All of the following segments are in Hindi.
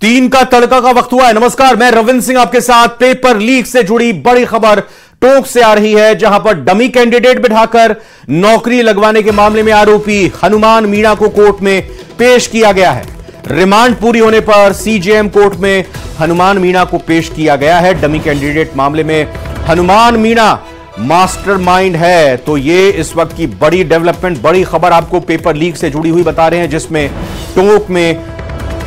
3 का तड़का का वक्त हुआ है। नमस्कार, मैं रविंद्र सिंह आपके साथ। पेपर लीक से जुड़ी बड़ी खबर टोंक से आ रही है, जहां पर डमी कैंडिडेट बिठाकर नौकरी लगवाने के मामले में आरोपी हनुमान मीणा को कोर्ट में पेश किया गया है। रिमांड पूरी होने पर सीजेएम कोर्ट में हनुमान मीणा को पेश किया गया है। डमी कैंडिडेट मामले में हनुमान मीणा मास्टरमाइंड है। तो ये इस वक्त की बड़ी डेवलपमेंट, बड़ी खबर आपको पेपर लीक से जुड़ी हुई बता रहे हैं, जिसमें टोंक में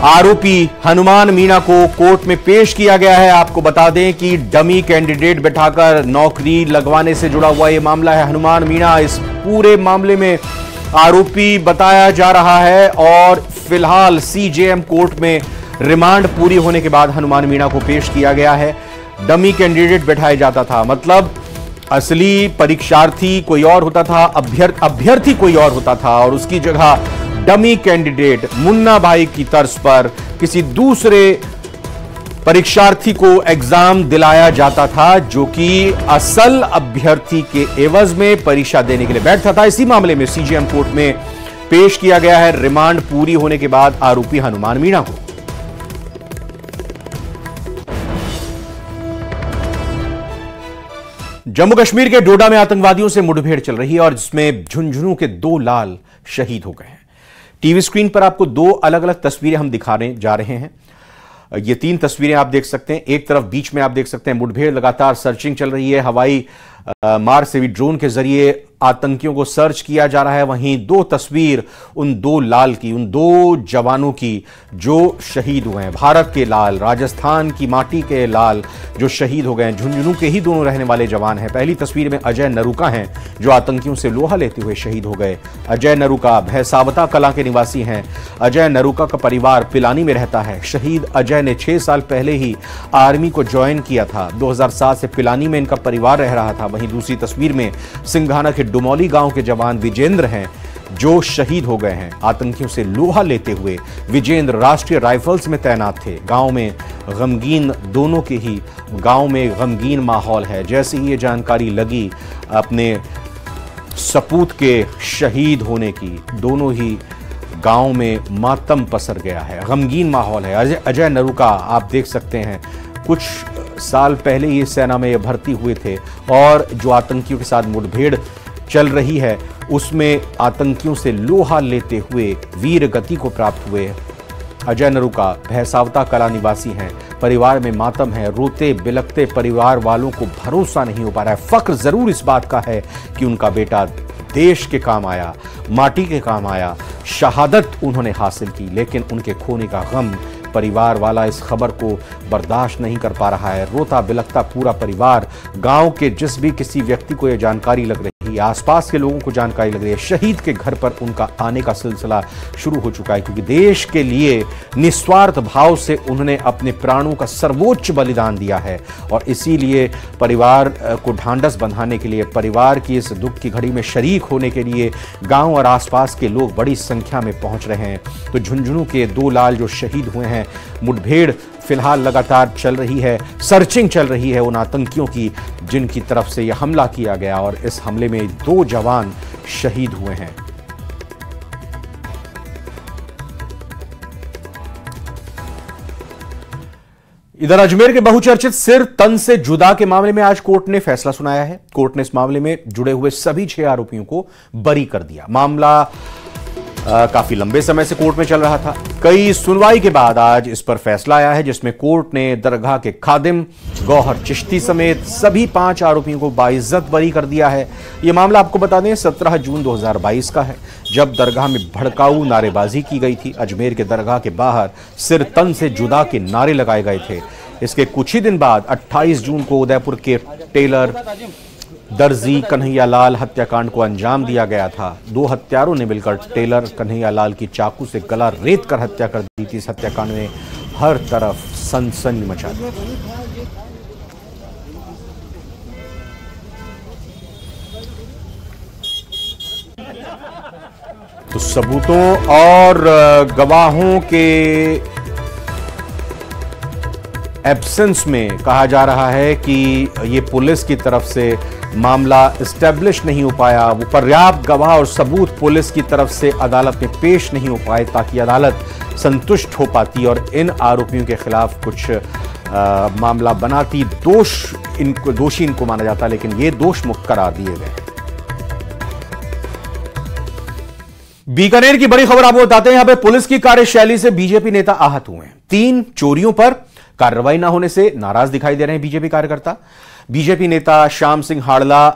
आरोपी हनुमान मीणा को कोर्ट में पेश किया गया है। आपको बता दें कि डमी कैंडिडेट बैठाकर नौकरी लगवाने से जुड़ा हुआ यह मामला है। हनुमान मीणा इस पूरे मामले में आरोपी बताया जा रहा है और फिलहाल सीजेएम कोर्ट में रिमांड पूरी होने के बाद हनुमान मीणा को पेश किया गया है। डमी कैंडिडेट बैठाया जाता था, मतलब असली परीक्षार्थी कोई और होता था, अभ्यर्थी कोई और होता था, और उसकी जगह डमी कैंडिडेट मुन्ना भाई की तर्ज पर किसी दूसरे परीक्षार्थी को एग्जाम दिलाया जाता था, जो कि असल अभ्यर्थी के एवज में परीक्षा देने के लिए बैठता था। इसी मामले में सीजेएम कोर्ट में पेश किया गया है रिमांड पूरी होने के बाद आरोपी हनुमान मीणा को। जम्मू कश्मीर के डोडा में आतंकवादियों से मुठभेड़ चल रही है और जिसमें झुंझुनू के 2 लाल शहीद हो गए हैं। टीवी स्क्रीन पर आपको 2 अलग अलग तस्वीरें हम दिखाने जा रहे हैं। ये 3 तस्वीरें आप देख सकते हैं। एक तरफ बीच में आप देख सकते हैं मुठभेड़, लगातार सर्चिंग चल रही है। हवाई मार से भी ड्रोन के जरिए आतंकियों को सर्च किया जा रहा है। वहीं 2 तस्वीर उन 2 लाल की, उन 2 जवानों की जो शहीद हुए हैं। भारत के लाल, राजस्थान की माटी के लाल जो शहीद हो गए हैं। झुंझुनू के ही दोनों रहने वाले जवान हैं। पहली तस्वीर में अजय नरूका हैं, जो आतंकियों से लोहा लेते हुए शहीद हो गए। अजय नरूका भैसावता कला के निवासी हैं। अजय नरूका का परिवार पिलानी में रहता है। शहीद अजय ने 6 साल पहले ही आर्मी को ज्वाइन किया था। 2007 से पिलानी में इनका परिवार रह रहा था। वहीं दूसरी तस्वीर में सिंघाना के डुमौली गांव के जवान विजेंद्र हैं, जो शहीद हो गए हैं। आतंकियों से लोहा लेते हुए विजेंद्र राष्ट्रीय राइफल्स में तैनात थे। गांव में गमगीन, दोनों के ही गांव में गमगीन माहौल है। जैसे ही ये जानकारी लगी अपने सपूत के शहीद होने की, दोनों ही गांव में मातम पसर गया है, गमगीन माहौल है। अजय नरूका आप देख सकते हैं, कुछ साल पहले ही सेना में ये भर्ती हुए थे और जो आतंकियों के साथ मुठभेड़ चल रही है उसमें आतंकियों से लोहा लेते हुए वीर गति को प्राप्त हुए। अजय नरूका भैसावता कला निवासी हैं। परिवार में मातम है। रोते बिलखते परिवार वालों को भरोसा नहीं हो पा रहा है। फख्र जरूर इस बात का है कि उनका बेटा देश के काम आया, माटी के काम आया, शहादत उन्होंने हासिल की, लेकिन उनके खोने का गम परिवार वाला इस खबर को बर्दाश्त नहीं कर पा रहा है। रोता बिलखता पूरा परिवार, गांव के जिस भी किसी व्यक्ति को यह जानकारी लग रही है, आसपास के लोगों को जानकारी लग रही है, शहीद के घर पर उनका आने का सिलसिला शुरू हो चुका है, क्योंकि देश के लिए निस्वार्थ भाव से उन्होंने अपने प्राणों का सर्वोच्च बलिदान दिया है। और इसीलिए परिवार को ढांढस बंधाने के लिए, परिवार की इस दुख की घड़ी में शरीक होने के लिए गांव और आसपास के लोग बड़ी संख्या में पहुंच रहे हैं। तो झुंझुनू के 2 लाल जो शहीद हुए हैं, मुठभेड़ फिलहाल लगातार चल रही है, सर्चिंग चल रही है उन आतंकियों की जिनकी तरफ से यह हमला किया गया, और इस हमले में 2 जवान शहीद हुए हैं। इधर अजमेर के बहुचर्चित सिर तन से जुदा के मामले में आज कोर्ट ने फैसला सुनाया है। कोर्ट ने इस मामले में जुड़े हुए सभी 6 आरोपियों को बरी कर दिया। मामला काफी लंबे समय से कोर्ट में चल रहा था। कई सुनवाई के बाद आज इस पर फैसला आया है, जिसमें कोर्ट ने दरगाह के खादिम गौहर चिश्ती समेत सभी 5 आरोपियों को बाइज्जत बरी कर दिया है। यह मामला आपको बता दें 17 जून 2022 का है, जब दरगाह में भड़काऊ नारेबाजी की गई थी। अजमेर के दरगाह के बाहर सिर तन से जुदा के नारे लगाए गए थे। इसके कुछ ही दिन बाद 28 जून को उदयपुर के टेलर दर्जी कन्हैयालाल हत्याकांड को अंजाम दिया गया था। 2 हत्यारों ने मिलकर टेलर कन्हैयालाल की चाकू से गला रेत कर हत्या कर दी थी। इस हत्याकांड में हर तरफ सनसनी मचा दी। तो सबूतों और गवाहों के एब्सेंस में कहा जा रहा है कि ये पुलिस की तरफ से मामला एस्टेब्लिश नहीं हो पाया, वो पर्याप्त गवाह और सबूत पुलिस की तरफ से अदालत में पेश नहीं हो पाए ताकि अदालत संतुष्ट हो पाती और इन आरोपियों के खिलाफ कुछ मामला बनाती। दोषी इनको माना जाता, लेकिन ये दोष मुक्त करार दिए गए। बीकानेर की बड़ी खबर आपको बताते हैं। यहां पे पुलिस की कार्यशैली से बीजेपी नेता आहत हुए हैं। 3 चोरियों पर कार्रवाई न होने से नाराज दिखाई दे रहे हैं बीजेपी कार्यकर्ता। बीजेपी नेता श्याम सिंह हाड़ला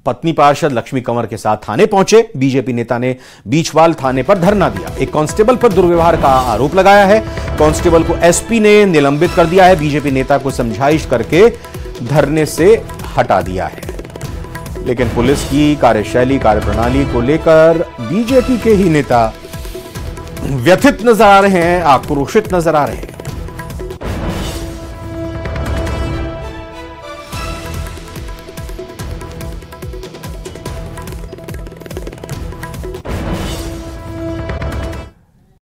पत्नी पार्षद लक्ष्मी कंवर के साथ थाने पहुंचे। बीजेपी नेता ने बीचवाल थाने पर धरना दिया। एक कांस्टेबल पर दुर्व्यवहार का आरोप लगाया है। कांस्टेबल को एसपी ने निलंबित कर दिया है। बीजेपी नेता को समझाइश करके धरने से हटा दिया है। लेकिन पुलिस की कार्यशैली, कार्यप्रणाली को लेकर बीजेपी के ही नेता व्यथित नजर आ रहे हैं, आक्रोशित नजर आ रहे हैं।